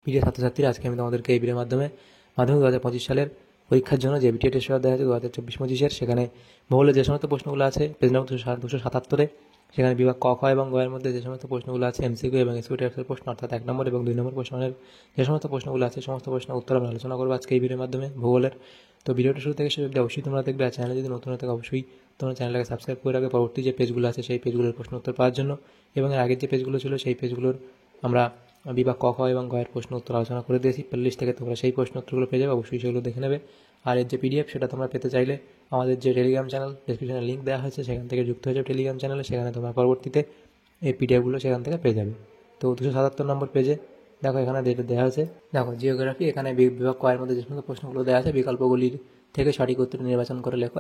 প্রিয় ছাত্রছাত্রীরা, আজকে আমি তোমাদেরকে এই ভিডিওর মাধ্যমে মাধ্যমিক 2025 সালের পরীক্ষার জন্য যে বিটিএ টেস্ট দেওয়া হয়েছে 2024-25-এর, সেখানে ভূগোলের যে সমস্ত প্রশ্নগুলো আছে পেজ নম্বর 277-এ, সেখানে বিভাগ ক, খ এবং গ এর মধ্যে যে সমস্ত প্রশ্নগুলো আছে এমসিকিউ এবং এসকিউ টাইপসের প্রশ্ন, অর্থাৎ 1 নম্বর এবং 2 নম্বর প্রশ্নের যে সমস্ত প্রশ্নগুলো আছে সমস্ত প্রশ্নের উত্তর আমরা আলোচনা করবো আজকে এই ভিডিওর মাধ্যমে ভূগোলের। তো ভিডিওটা শুরু থেকে শেষ অবধি অবশ্যই তোমরা দেখবে, আর চ্যানেলে যদি নতুন হয়ে থাকে অবশ্যই তোমরা চ্যানেলটাকে সাবস্ক্রাইব করে রাখবে পরবর্তী যে পেজগুলো আছে সেই পেজগুলোর প্রশ্ন উত্তর পাওয়ার জন্য, এবং এর আগের যে পেজগুলো ছিল সেই পেজগুলোর আমরা বিভাগ ক, খ এবং গ এর প্রশ্ন উত্তর আলোচনা করে দিয়েছি। প্লেলিস্ট থেকে তোমরা সেই প্রশ্ন উত্তরগুলো পেয়ে যাবে, অবশ্যই সেগুলো দেখে নেবে। আর এর যে পিডিএফ সেটা তোমরা পেতে চাইলে আমাদের যে টেলিগ্রাম চ্যানেল ডেসক্রিপশনে লিঙ্ক দেওয়া হয়েছে সেখান থেকে যুক্ত হয়ে যাবে টেলিগ্রাম চ্যানেলে, সেখানে তোমরা পরবর্তীতে এই পিডিএফগুলো সেখান থেকে পেয়ে যাবে। তো 277 নম্বর পেজে দেখো এখানে যেটা দেওয়া আছে, দেখো জিওগ্রাফি, এখানে বিভাগ ক এর মধ্যে যে সমস্ত প্রশ্নগুলো দেওয়া আছে বিকল্পগুলির থেকে সঠিক উত্তর নির্বাচন করে লেখো।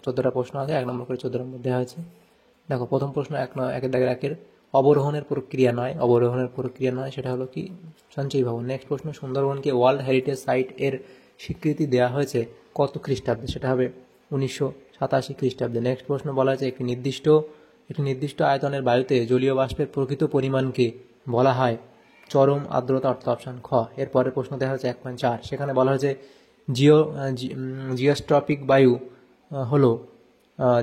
14টা প্রশ্ন আছে, 1 নম্বর করে 14 নম্বর দেওয়া আছে। দেখো প্রথম প্রশ্ন 1-1 অবরোহণের প্রক্রিয়া নয়, সেটা হলো কি সঞ্চয়ী ভবন। নেক্সট প্রশ্ন, সুন্দরবনকে ওয়ার্ল্ড হেরিটেজ সাইট এর স্বীকৃতি দেওয়া হয়েছে কত খ্রিস্টাব্দে, সেটা হবে 1987 খ্রিস্টাব্দে। নেক্সট প্রশ্ন বলা আছে একটি নির্দিষ্ট আয়তনের বায়ুতে জলীয় বাষ্পের প্রকৃত পরিমাণকে বলা হয় চরম আর্দ্রতা, অর্থাৎ অপশান খ। এরপরের প্রশ্ন দেখা হচ্ছে 1.4, সেখানে বলা হয়েছে জিওস্ট্রপিক বায়ু হলো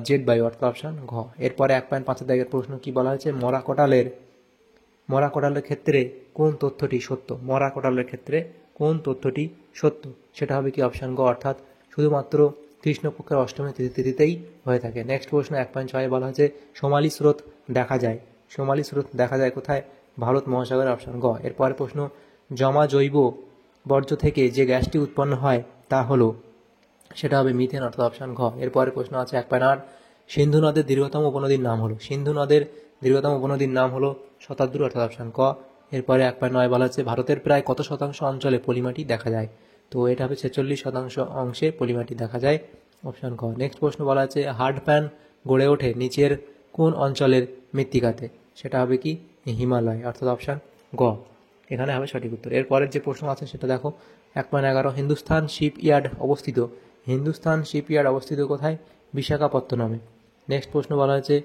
জেট বায়ু, অর্থাৎ অপশান ঘ। এরপরে 1.5 দাগের প্রশ্ন কি বলা হয়েছে, মরা কোটালের ক্ষেত্রে কোন তথ্যটি সত্য, সেটা হবে কি অপশান গ, অর্থাৎ শুধুমাত্র কৃষ্ণপক্ষের অষ্টমী তিথিতেই হয়ে থাকে। নেক্সট প্রশ্ন 1.6 বলা হয়েছে সোমালি স্রোত দেখা যায় কোথায়, ভারত মহাসাগরের, অপশান গ। এরপরে প্রশ্ন, জমা জৈব বর্জ্য থেকে যে গ্যাসটি উৎপন্ন হয় তা হলো, সেটা হবে মিথেন, অর্থাৎ অপশান ঘ। এরপরে প্রশ্ন আছে 1.8, সিন্ধু নদের দীর্ঘতম উপনদীর নাম হলো শতাদ্রু, অর্থাৎ অপশান ক। এরপরে 1.9 বলা হচ্ছে ভারতের প্রায় কত শতাংশ অঞ্চলে পলিমাটি দেখা যায়, তো এটা হবে 46% অংশে পলিমাটি দেখা যায়, অপশান ক। নেক্সট প্রশ্ন বলা আছে হার্ড প্যান গড়ে ওঠে নিচের কোন অঞ্চলের মৃত্তিকাতে, সেটা হবে কি হিমালয়, অর্থাৎ অপশান গ। এখানে হবে সঠিক উত্তর। এরপরের যে প্রশ্ন আছে সেটা দেখো 1.11, হিন্দুস্তান শিপইয়ার্ড অবস্থিত কোথায়, বিশাখাপত্তনমে। নেক্সট প্রশ্ন বলা হয়েছে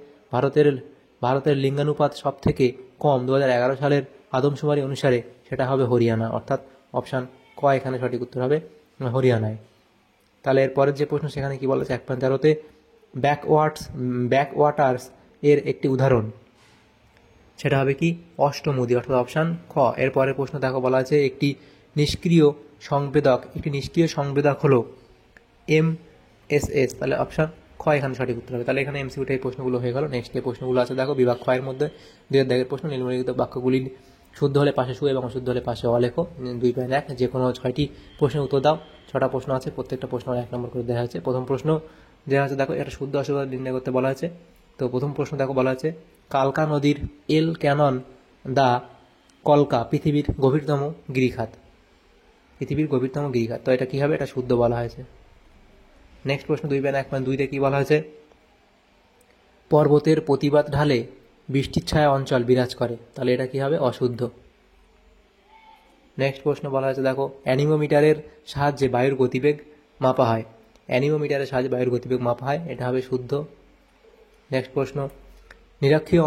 ভারতের লিঙ্গানুপাত সব থেকে কম 2011 সালের আদমশুমারি অনুসারে, সেটা হবে হরিয়ানা, অর্থাৎ অপশান ক এখানে সঠিক উত্তর হবে হরিয়ানায়। তাহলে এরপরের যে প্রশ্ন সেখানে কি বলা হচ্ছে 1.13, ব্যাকওয়াটার্স এর একটি উদাহরণ, সেটা হবে কি অষ্টমুদি, অর্থাৎ অপশান খ। এরপরের প্রশ্ন দেখো বলা আছে একটি নিষ্ক্রিয় সংবেদক হলো MSS, তাহলে অপশান খ এখানে সঠিক উত্তর হবে। তাহলে এখানে এমসিকিউ টাইপ প্রশ্নগুলো হয়ে গেল। নেক্সট যে প্রশ্নগুলো আছে দেখো বিভাগ খ এর মধ্যে 2 দাগের প্রশ্ন, নিম্নলিখিত বাক্যগুলি শুদ্ধ হলে পাশে শু এবং অশুদ্ধ হলে পাশে অ লেখো। 2.1, যে কোনো 6টি প্রশ্নের উত্তর দাও। 6টা প্রশ্ন আছে, প্রত্যেকটা প্রশ্ন 1 নম্বর করে দেওয়া হয়েছে। প্রথম প্রশ্ন দেওয়া আছে দেখো, এটা শুদ্ধ অশুদ্ধ নির্ণয় করতে বলা আছে। তো প্রথম প্রশ্ন দেখো বলা আছে কালকা নদীর এল ক্যানন দা কলকা পৃথিবীর গভীরতম গিরিখাত, তো এটা কি হবে, এটা শুদ্ধ বলা হয়েছে। নেক্সট প্রশ্ন 2.1.2 কি বলা হয়েছে, পর্বতের প্রতিবাদ ঢালে বৃষ্টির ছায়া অঞ্চল বিরাজ করে, তাহলে এটা কি হবে, অশুদ্ধ। নেক্সট প্রশ্ন বলা হয়েছে দেখো অ্যানিমোমিটারের সাহায্যে বায়ুর গতিবেগ মাপা হয়, এটা হবে শুদ্ধ। নেক্সট প্রশ্ন, নিরক্ষীয়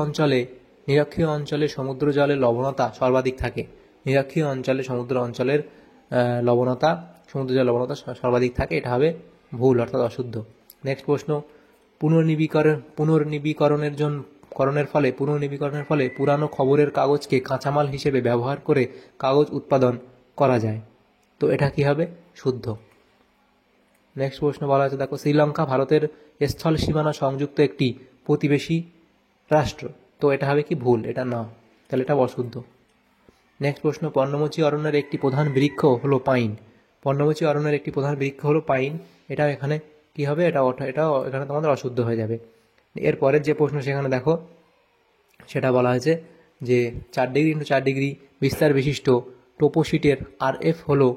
অঞ্চলে সমুদ্র জলের লবণতা সর্বাধিক থাকে, সমুদ্র জলের লবণতা সর্বাধিক থাকে, এটা হবে ভুল, অর্থাৎ অশুদ্ধ। নেক্সট প্রশ্ন, পুনর্নবীকরণের ফলে পুরানো খবরের কাগজকে কাঁচামাল হিসেবে ব্যবহার করে কাগজ উৎপাদন করা যায়, তো এটা কি হবে, শুদ্ধ। নেক্সট প্রশ্ন বলা আছে দেখো শ্রীলঙ্কা ভারতের স্থল সীমানা সংযুক্ত একটি প্রতিবেশী রাষ্ট্র, তো এটা হবে কি ভুল, এটা না, তাহলে এটা অশুদ্ধ। নেক্সট প্রশ্ন, পর্ণমোচী অরণ্যের একটি প্রধান বৃক্ষ হলো পাইন, এটাও এখানে কি হবে, এটাও এখানে তোমাদের অশুদ্ধ হয়ে যাবে। এরপরের যে প্রশ্ন সেখানে দেখো সেটা বলা হয়েছে যে 4 ডিগ্রি × 4 ডিগ্রি বিস্তার বিশিষ্ট টোপোশিটের RF হলো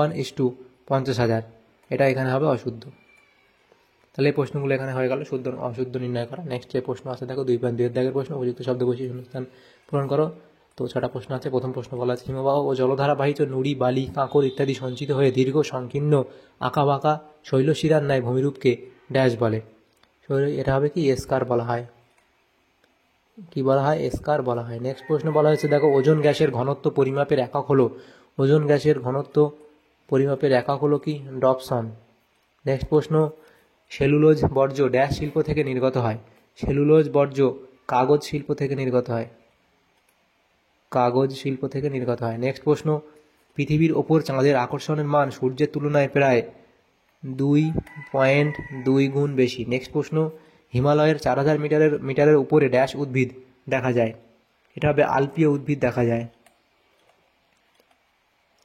1:50,000, এটা এখানে হবে অশুদ্ধ। তাহলে এই প্রশ্নগুলো এখানে হয়ে গেল শুদ্ধ অশুদ্ধ নির্ণয় করা। নেক্সট যে প্রশ্ন আছে দেখো 2.2 দাগের প্রশ্ন, উপযুক্ত শব্দকোষী শূন্যস্থান পূরণ করো। তো 6টা প্রশ্ন আছে। প্রথম প্রশ্ন বলা আছে হিমবাহ ও জলধারাবাহিত নুড়ি, বালি, কাঁকর ইত্যাদি সঞ্চিত হয়ে দীর্ঘ সংকীর্ণ আঁকাবাঁকা শৈলশিরার ন্যায় ভূমিরূপকে ড্যাশ বলে, এটা হবে কি এসকার বলা হয়, এসকার বলা হয়। নেক্সট প্রশ্ন বলা হয়েছে দেখো ওজোন গ্যাসের ঘনত্ব পরিমাপের একক হলো ওজোন গ্যাসের ঘনত্ব পরিমাপের একক হলো কি? ডপসন। নেক্সট প্রশ্ন, সেলুলোজ বর্জ্য ড্যাশ শিল্প থেকে নির্গত হয়? সেলুলোজ বর্জ্য কাগজ শিল্প থেকে নির্গত হয়। কাগজ শিল্প থেকে নির্গত হয়। নেক্সট প্রশ্ন, পৃথিবীর ওপর চাঁদের আকর্ষণের মান সূর্যের তুলনায় প্রায় 2.2 গুণ বেশি। নেক্সট প্রশ্ন, হিমালয়ের 4000 মিটারের উপরে ড্যাশ উদ্ভিদ দেখা যায়? এটা হবে আলপীয় উদ্ভিদ দেখা যায়।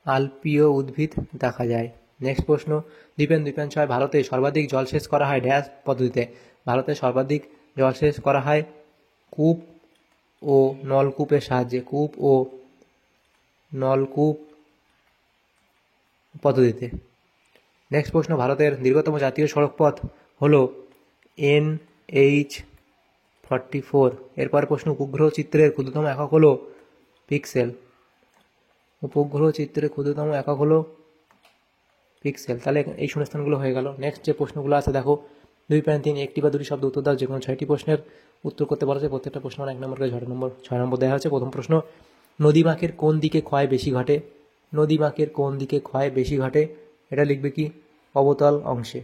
আলপীয় উদ্ভিদ দেখা যায়। নেক্সট প্রশ্ন, 2.6 ভারতে সর্বাধিক জলসেচ করা হয় ড্যাশ পদ্ধতিতে? ভারতে সর্বাধিক জলসেচ করা হয় কূপ ও নলকূপের সাহায্যে। কূপ ও নলকূপ পদ্ধতিতে। নেক্সট প্রশ্ন, ভারতের দীর্ঘতম জাতীয় সড়কপথ হলো NH44। এরপর প্রশ্ন, উপগ্রহ চিত্রের ক্ষুদ্রতম একক হলো পিক্সেল। উপগ্রহ চিত্রের ক্ষুদ্রতম একক হলো পিক্সেল। তাহলে এই শূন্যস্থানগুলো হয়ে গেল। নেক্সট যে প্রশ্নগুলো আছে দেখো, 2.3 একটি বা দুটি শব্দ উত্তর দাও, যে কোনো 6টি প্রশ্নের উত্তর করতে বলা যায়। প্রত্যেকটা প্রশ্ন 1 নম্বর করে 6 নম্বর দেওয়া হয়েছে। প্রথম প্রশ্ন, নদীবাঁকের কোন দিকে ক্ষয় বেশি ঘটে? নদীবাঁকের কোন দিকে ক্ষয় বেশি ঘটে? এটা লিখবে কি? অবতল অংশে,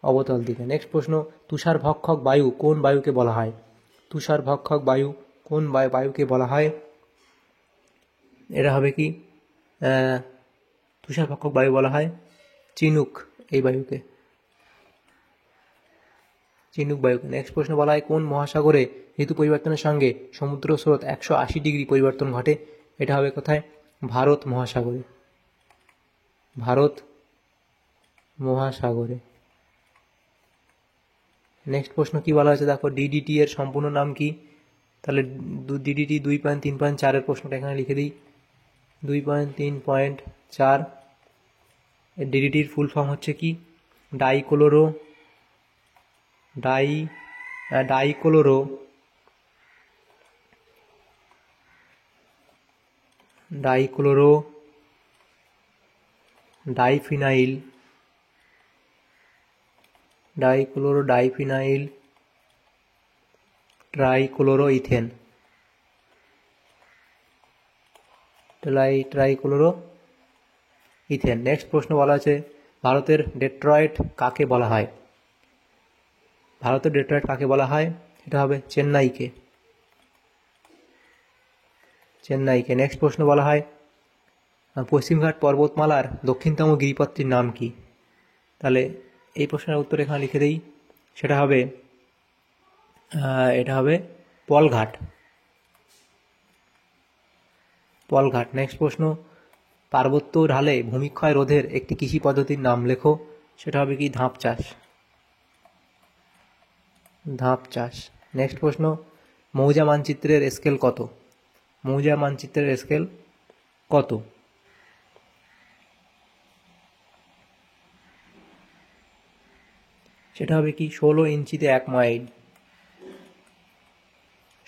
অবতল দিকে। নেক্সট প্রশ্ন, তুষার ভক্ষক বায়ু কোন বায়ুকে বলা হয়? তুষার ভক্ষক বায়ু কোন বায়ুকে বলা হয়? এটা হবে কি? তুষার ভক্ষক বায়ু বলা হয় চিনুক এই বায়ুকে, চিনুক বায়ুকে। নেক্সট প্রশ্ন বলা হয়, কোন মহাসাগরে ঋতু পরিবর্তনের সঙ্গে সমুদ্র স্রোত 180 ডিগ্রি পরিবর্তন ঘটে? এটা হবে কোথায়? ভারত মহাসাগরে, ভারত মহাসাগরে। নেক্সট প্রশ্ন কি বলা হয়েছে দেখো, ডিডিটি এর সম্পূর্ণ নাম কি? তাহলে ডিডিটি 2.3.4 এর প্রশ্নটা এখানে লিখে দিই। 2.3.4 ডিডিটির ফুল ফর্ম হচ্ছে কি? Dichloro diphenyl trichloroethane. Trichloroethane. Next প্রশ্ন বলা আছে, ভারতের ডেট্রয়েট কাকে বলা হয়? ভারতের ডেট্রয়েট কাকে বলা হয়? এটা হবে চেন্নাইকে, চেন্নাইকে। নেক্সট প্রশ্ন বলা হয়, পশ্চিমঘাট পর্বতমালার দক্ষিণতম গিরিপথটির নাম কি? তাহলে এই প্রশ্নের উত্তর এখানে লিখে দিই, সেটা হবে এটা হবে পলঘাট, পলঘাট। নেক্সট প্রশ্ন, পার্বত্য ঢালে ভূমিক্ষয় রোধের একটি কৃষি পদ্ধতির নাম লেখো? সেটা হবে কি? ধাপ চাষ, ধাপ চাষ। নেক্সট প্রশ্ন, মৌজা মানচিত্রের স্কেল কত? মৌজা মানচিত্রের স্কেল কত? সেটা হবে কি? 16 ইঞ্চিতে 1 মাইল,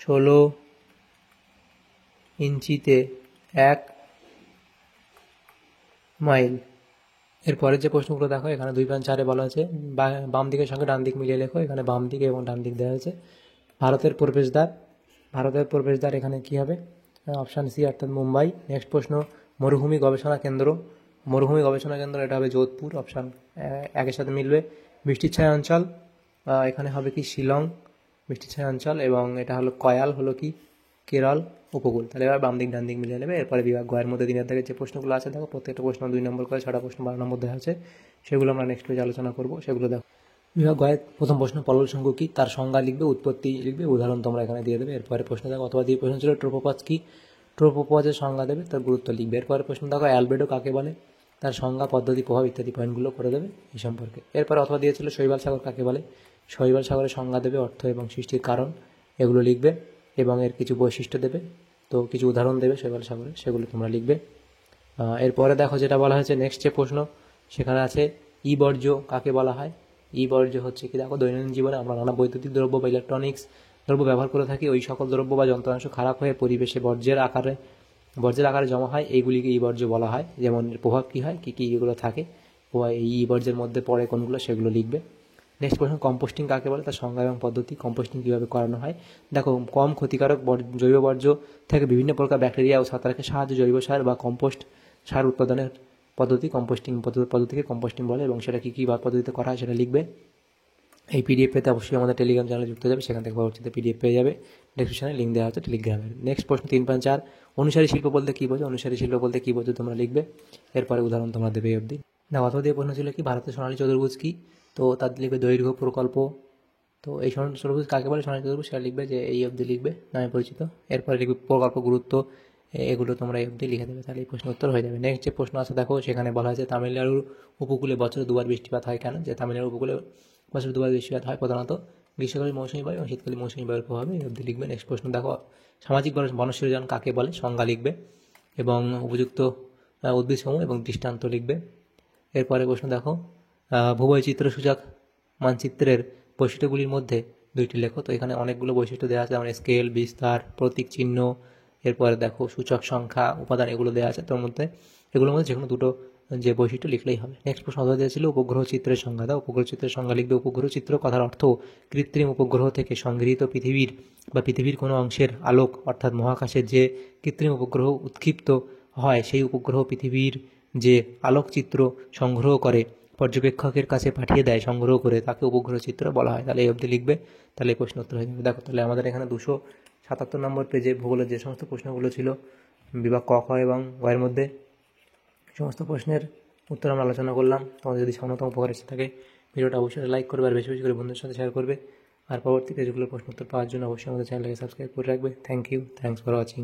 16 ইঞ্চিতে 1 মাইল। এরপরের যে প্রশ্নগুলো দেখো, এখানে 2.4 বলা আছে বাম দিকের সঙ্গে ডান দিক মিলিয়ে লেখো। এখানে বাম দিকে এবং ডান দিক দেওয়া হয়েছে। ভারতের প্রবেশদ্বার, ভারতের প্রবেশদ্বার এখানে কি হবে? অপশান সি অর্থাৎ মুম্বাই। নেক্সট প্রশ্ন, মরুভূমি গবেষণা কেন্দ্র, মরুভূমি গবেষণা কেন্দ্র এটা হবে যোধপুর, অপশান একের সাথে মিলবে। বৃষ্টির ছায়া অঞ্চল এখানে হবে কি? শিলং বৃষ্টির ছায়া অঞ্চল, এবং এটা হলো কয়াল হলো কি? কেরল উপকূল। তাহলে এবার বাম দিক ডান দিক মিলিয়ে নেবে। এরপরে বিভাগ গয়ের মধ্যে দিনের দাগের যে প্রশ্নগুলো আছে দেখো, প্রত্যেকটা প্রশ্ন 2 নম্বর করে, 6টা প্রশ্ন 12 নম্বর দেওয়া আছে। সেগুলো আমরা নেক্সট পেজে আলোচনা করবো, সেগুলো দেখো। বিভাগ গয়ের প্রথম প্রশ্ন, পলল শঙ্কু কি? তার সংজ্ঞা লিখবে, উৎপত্তি লিখবে, উদাহরণ তোমরা এখানে দিয়ে দেবে। এরপরে প্রশ্ন দেখো, অথবা দিয়ে প্রশ্ন ছিল ট্রোপোপজ কি? ট্রোপোপজের সংজ্ঞা দেবে, তার গুরুত্ব লিখবে। এরপরে প্রশ্ন দেখো, অ্যালবেডো কাকে বলে? তার সংজ্ঞা, পদ্ধতি, প্রভাব ইত্যাদি পয়েন্টগুলো করে দেবে এই সম্পর্কে। এরপর অথবা দিয়েছিল শৈবাল সাগর কাকে বলে? শৈবাল সাগরের সংজ্ঞা দেবে, অর্থ এবং সৃষ্টির কারণ এগুলো লিখবে, এবং এর কিছু বৈশিষ্ট্য দেবে, তো কিছু উদাহরণ দেবে শৈবাল সাগরের, সেগুলো তোমরা লিখবে। এরপরে দেখো যেটা বলা হয়েছে নেক্সট যে প্রশ্ন, সেখানে আছে ই বর্জ্য কাকে বলা হয়? ই বর্জ্য হচ্ছে কি? দেখো, দৈনন্দিন জীবনে আমরা নানা বৈদ্যুতিক দ্রব্য বা ইলেকট্রনিক্স দ্রব্য ব্যবহার করে থাকি। ওই সকল দ্রব্য বা যন্ত্রাংশ খারাপ হয়ে পরিবেশে বর্জ্যের আকারে জমা হয়, এইগুলিকে ই বর্জ্য বলা হয়। যেমন এর প্রভাব কী হয়, কী কী এগুলো থাকে, এই ই বর্জ্যের মধ্যে পড়ে কোনগুলো, সেগুলো লিখবে। নেক্সট প্রশ্ন, কম্পোস্টিং কাকে বলে, তার সংজ্ঞা এবং পদ্ধতি। কম্পোস্টিং কীভাবে করানো হয়? দেখো, কম ক্ষতিকারক জৈব বর্জ্য থেকে বিভিন্ন প্রকার ব্যাকটেরিয়া ও ছত্রাকের সাহায্যে জৈব সার বা কম্পোস্ট সার উৎপাদনের পদ্ধতি কম্পোস্টিং পদ্ধতিকে কম্পোস্টিং বলে, এবং সেটা কী কী পদ্ধতিতে করা হয় সেটা লিখবে। এই পিডিএফ পেতে অবশ্যই আমাদের টেলিগ্রাম চ্যানেলে যুক্ত যাবে, সেখান থেকে পরবর্তীতে পিডিএফ পেয়ে যাবে। ডেসক্রিপশনে লিঙ্ক দেওয়া হচ্ছে টেলিগ্রামের। নেক্সট প্রশ্ন 3.4, অনুসারী শিল্প বলতে কী বোঝো? অনুসারী শিল্প বলতে কী বোঝো তোমরা লিখবে, এরপরে উদাহরণ তোমরা দেবে এই অবধি। না, অথবা দিয়ে প্রশ্ন ছিল কি, ভারতের সোনালী চতুর্ভুজ কী? তো তাদের লিখবে দৈর্ঘ্য প্রকল্প। তো এই সোনালী চতুর্ভুজ কাকে বলে, সোনালী চতুর্ভুজ সেটা লিখবে, যে এই অবধি লিখবে নামে পরিচিত। এরপরে লিখবে প্রকল্প গুরুত্ব, এগুলো তোমরা এই অবধি লিখে দেবে, তাহলে এই প্রশ্ন উত্তর হয়ে যাবে। নেক্সট যে প্রশ্ন আছে দেখো, সেখানে বলা হয়েছে তামিলনাড়ুর উপকূলে বছরে দুবার বৃষ্টিপাত হয় কেন? যে তামিলনাড়ুর উপকূলে বছরে দুবার বৃষ্টিপাত হয় প্রধানত গ্রীষ্মকালীন মৌসুমী বায়ু এবং শীতকালীন মৌসুমী বায়ুর প্রভাবে, এই অবধি লিখবে। নেক্সট প্রশ্ন দেখো, সামাজিক বনসৃজন কাকে বলে, সংজ্ঞা লিখবে এবং উপযুক্ত উদ্ভিদসমূহ এবং দৃষ্টান্ত লিখবে। এরপরে প্রশ্ন দেখো, ভূবৈচিত্র্য সূচক মানচিত্রের বৈশিষ্ট্যগুলির মধ্যে দুইটি লেখো। তো এখানে অনেকগুলো বৈশিষ্ট্য দেওয়া আছে, যেমন স্কেল, বিস্তার, প্রতীক চিহ্ন, এরপরে দেখো সূচক সংখ্যা, উপাদান, এগুলো দেওয়া আছে। তোর মধ্যে এগুলোর মধ্যে যে কোনো দুটো যে বৈশিষ্ট্য লিখলেই হবে। নেক্সট প্রশ্ন দেওয়া ছিল উপগ্রহ চিত্রের সংজ্ঞা দাও। উপগ্রহ চিত্রের সংজ্ঞা লিখবে। উপগ্রহ চিত্র কথার অর্থ কৃত্রিম উপগ্রহ থেকে সংগৃহীত পৃথিবীর বা পৃথিবীর কোনো অংশের আলোক, অর্থাৎ মহাকাশের যে কৃত্রিম উপগ্রহ উৎক্ষিপ্ত হয়, সেই উপগ্রহ পৃথিবীর যে আলোকচিত্র সংগ্রহ করে পর্যবেক্ষকের কাছে পাঠিয়ে দেয় সংগ্রহ করে, তাকে উপগ্রহ চিত্র বলা হয়। তাহলে এই অবধি লিখবে, তাহলে এই প্রশ্ন উত্তর হয়ে যাবে। দেখো, তাহলে আমাদের এখানে 277 নম্বর পেজে ভূগোলের যে সমস্ত প্রশ্নগুলো ছিল বিভাগ ক, খ এবং গয়ের মধ্যে, সমস্ত প্রশ্নের উত্তর আমরা আলোচনা করলাম। তোমাদের যদি সামান্যতম উপকার এসে থাকে, ভিডিওটা অবশ্যই লাইক করবে আর বেশি বেশি করে বন্ধুদের সাথে শেয়ার করবে। আর পরবর্তী পেজগুলোর প্রশ্ন উত্তর পাওয়ার জন্য অবশ্যই আমাদের চ্যানেলকে সাবস্ক্রাইব করে রাখবে। Thank you, thanks for watching.